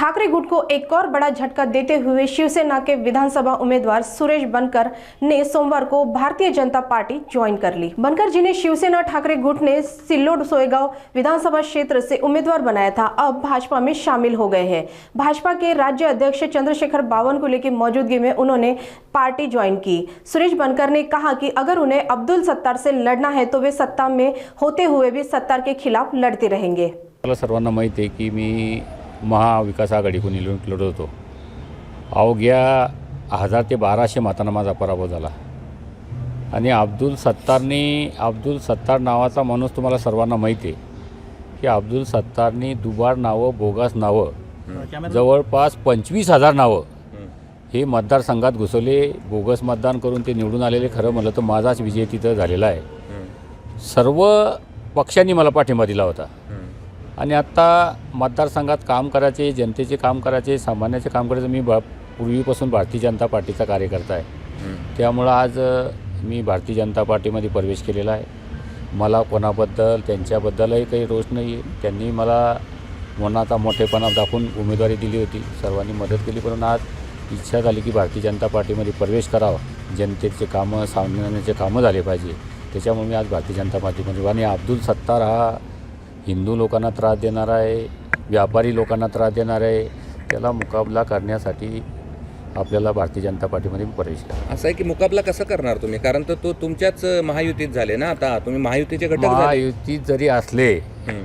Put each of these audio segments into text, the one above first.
ठाकरे गुट को एक और बड़ा झटका देते हुए शिवसेना के विधानसभा उम्मीदवार सुरेश बनकर ने सोमवार को भारतीय जनता पार्टी ज्वाइन कर ली। बनकर जिन्हें शिवसेना ठाकरे गुट ने सिल्लोड सोयगांव विधानसभा क्षेत्र से उम्मीदवार बनाया था, अब भाजपा में शामिल हो गए हैं। भाजपा के राज्य अध्यक्ष चंद्रशेखर बावनकुले की मौजूदगी में उन्होंने पार्टी ज्वाइन की। सुरेश बनकर ने कहा कि अगर उन्हें अब्दुल सत्तार से लड़ना है तो वे सत्ता में होते हुए भी सत्तार के खिलाफ लड़ते रहेंगे। मला सर्वांना माहीत आहे की मी महाविकास आघाडीकडून निवडणूक लढत होतो। अवघ्या 1000 ते 1200 मतांना माझा पराभव झाला आणि अब्दुल सत्तार नावाचा माणूस तुम्हाला सर्वांना माहिती आहे की अब्दुल सत्तारनी दुबार नावं, बोगस नावं, जवळपास 25,000 नावं हे मतदारसंघात घुसवले। बोगस मतदान करून ते निवडून आलेले। खरं म्हणलं तर माझाच विजय तिथं झालेला आहे। सर्व पक्षांनी मला पाठिंबा दिला होता आणि आता मतदारसंघात काम करायचे, जनतेचे काम करायचे, सामान्याचे काम करायचे। मी पूर्वीपासून भारतीय जनता पार्टीचा कार्यकर्ता आहे, त्यामुळं आज मी भारतीय जनता पार्टीमध्ये प्रवेश केलेला आहे। मला कोणाबद्दल त्यांच्याबद्दलही काही रोष नाही आहे। त्यांनी मला मनाचा मोठेपणा दाखवून उमेदवारी दिली होती, सर्वांनी मदत केली, पण आज इच्छा झाली की भारतीय जनता पार्टीमध्ये प्रवेश करावा, जनतेचे कामं, सामान्याचे कामं झाले पाहिजे, त्याच्यामुळे मी आज भारतीय जनता पार्टीमध्ये। आणि अब्दुल सत्तार हा हिंदू लोकांना त्रास देणारा आहे, व्यापारी लोकांना त्रास देणारा आहे, त्याला मुकाबला करण्यासाठी आपल्याला भारतीय जनता पार्टीमध्ये प्रवेश करा। असं आहे की मुकाबला कसं करणार तुम्ही, कारण तर तो तुमच्याच महायुतीत झाले ना, आता तुम्ही महायुतीचे घटक झाले। महायुतीत जरी असले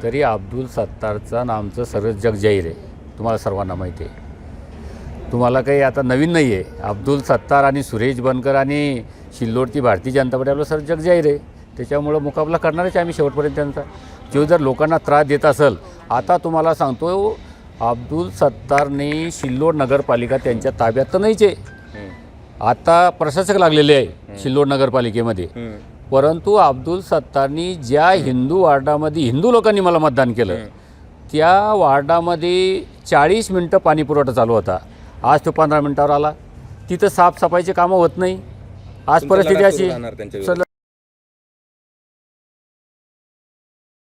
तरी अब्दुल सत्तारचं नामचं सर्व जग जाहीर आहे, तुम्हाला सर्वांना माहिती आहे। तुम्हाला काही आता नवीन नाही आहे। अब्दुल सत्तार आणि सुरेश बनकर आणि सिल्लोडची भारतीय जनता पार्टी आपलं सर्व जग जाहीर आहे, त्याच्यामुळं मुकाबला करणारच आम्ही शेवटपर्यंत त्यांचा। जो जर लोकांना त्रास देत असेल, आता तुम्हाला सांगतो अब्दुल सत्तारने सिल्लोड नगरपालिका त्यांच्या ताब्यात तर नाहीच आहे, आता प्रशासक लागलेले आहे सिल्लोड नगरपालिकेमध्ये, परंतु अब्दुल सत्तारनी ज्या हिंदू वार्डामध्ये हिंदू लोकांनी मला मतदान केलं त्या वार्डामध्ये 40 मिनटं पाणी पुरवठा चालू होता, आज तो 15 मिनटावर आला। तिथं साफसफाईचे कामं होत नाही। आज परिस्थिती अशी